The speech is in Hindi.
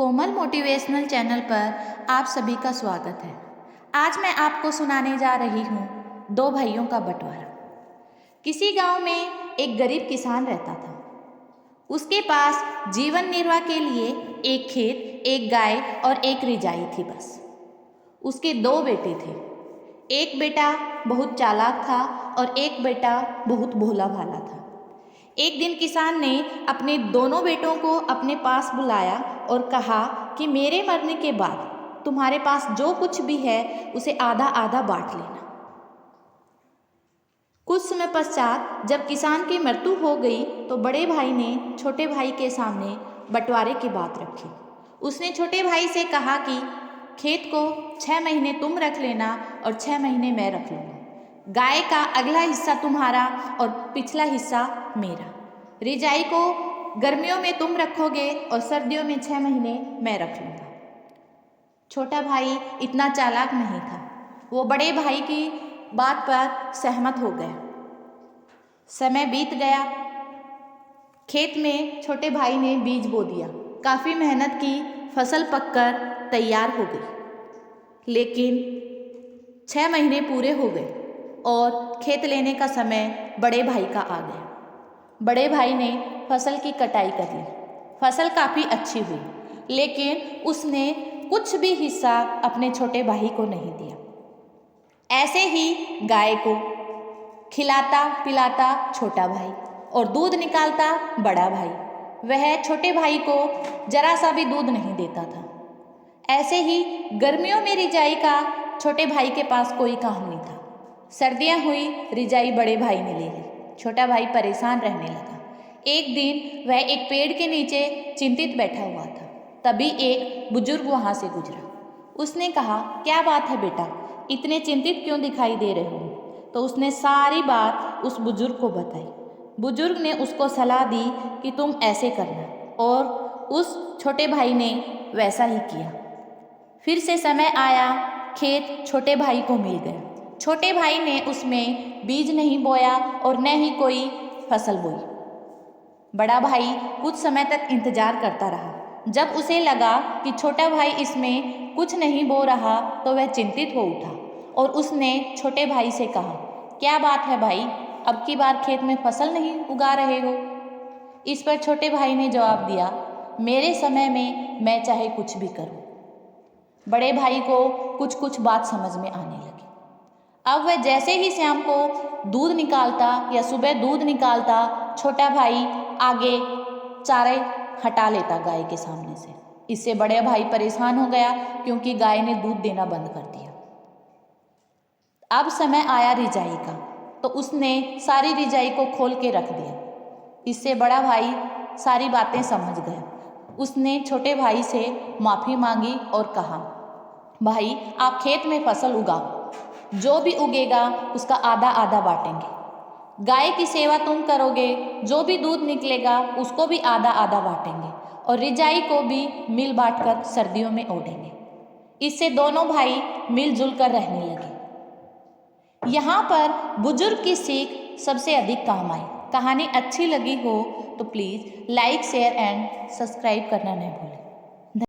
कोमल मोटिवेशनल चैनल पर आप सभी का स्वागत है। आज मैं आपको सुनाने जा रही हूँ दो भाइयों का बंटवारा। किसी गांव में एक गरीब किसान रहता था। उसके पास जीवन निर्वाह के लिए एक खेत, एक गाय और एक रिजाई थी बस। उसके दो बेटे थे। एक बेटा बहुत चालाक था और एक बेटा बहुत भोला भाला था। एक दिन किसान ने अपने दोनों बेटों को अपने पास बुलाया और कहा कि मेरे मरने के बाद तुम्हारे पास जो कुछ भी है उसे आधा आधा बांट लेना। कुछ समय पश्चात जब किसान की मृत्यु हो गई तो बड़े भाई ने छोटे भाई के सामने बंटवारे की बात रखी। उसने छोटे भाई से कहा कि खेत को 6 महीने तुम रख लेना और 6 महीने मैं रख लूँगा। गाय का अगला हिस्सा तुम्हारा और पिछला हिस्सा मेरा। रिजाई को गर्मियों में तुम रखोगे और सर्दियों में 6 महीने मैं रख लूँगा। छोटा भाई इतना चालाक नहीं था। वो बड़े भाई की बात पर सहमत हो गया। समय बीत गया। खेत में छोटे भाई ने बीज बो दिया। काफ़ी मेहनत की, फसल पककर तैयार हो गई। लेकिन 6 महीने पूरे हो गए और खेत लेने का समय बड़े भाई का आ गया। बड़े भाई ने फसल की कटाई कर ली। फसल काफ़ी अच्छी हुई, लेकिन उसने कुछ भी हिस्सा अपने छोटे भाई को नहीं दिया। ऐसे ही गाय को खिलाता पिलाता छोटा भाई और दूध निकालता बड़ा भाई। वह छोटे भाई को जरा सा भी दूध नहीं देता था। ऐसे ही गर्मियों में रिजाई का छोटे भाई के पास कोई काम नहीं था। सर्दियाँ हुई, रिजाई बड़े भाई ने ले ली। छोटा भाई परेशान रहने लगा। एक दिन वह एक पेड़ के नीचे चिंतित बैठा हुआ था। तभी एक बुजुर्ग वहाँ से गुजरा। उसने कहा, क्या बात है बेटा, इतने चिंतित क्यों दिखाई दे रहे हो? तो उसने सारी बात उस बुजुर्ग को बताई। बुजुर्ग ने उसको सलाह दी कि तुम ऐसे करना, और उस छोटे भाई ने वैसा ही किया। फिर से समय आया, खेत छोटे भाई को मिल गया। छोटे भाई ने उसमें बीज नहीं बोया और न ही कोई फसल बोई। बड़ा भाई कुछ समय तक इंतजार करता रहा। जब उसे लगा कि छोटा भाई इसमें कुछ नहीं बो रहा तो वह चिंतित हो उठा और उसने छोटे भाई से कहा, क्या बात है भाई, अब की बार खेत में फसल नहीं उगा रहे हो? इस पर छोटे भाई ने जवाब दिया, मेरे समय में मैं चाहे कुछ भी करूं। बड़े भाई को कुछ कुछ बात समझ में आने लगी। अब वह जैसे ही शाम को दूध निकालता या सुबह दूध निकालता, छोटा भाई आगे चारे हटा लेता गाय के सामने से। इससे बड़े भाई परेशान हो गया क्योंकि गाय ने दूध देना बंद कर दिया। अब समय आया रिजाई का, तो उसने सारी रिजाई को खोल के रख दिया। इससे बड़ा भाई सारी बातें समझ गया। उसने छोटे भाई से माफ़ी मांगी और कहा, भाई आप खेत में फसल उगाओ, जो भी उगेगा उसका आधा आधा बांटेंगे। गाय की सेवा तुम करोगे, जो भी दूध निकलेगा उसको भी आधा आधा बांटेंगे, और रिजाई को भी मिल बांट कर सर्दियों में ओढ़ेंगे। इससे दोनों भाई मिलजुल कर रहने लगे। यहाँ पर बुजुर्ग की सीख सबसे अधिक काम आई। कहानी अच्छी लगी हो तो please like, share and subscribe करना न भूलें।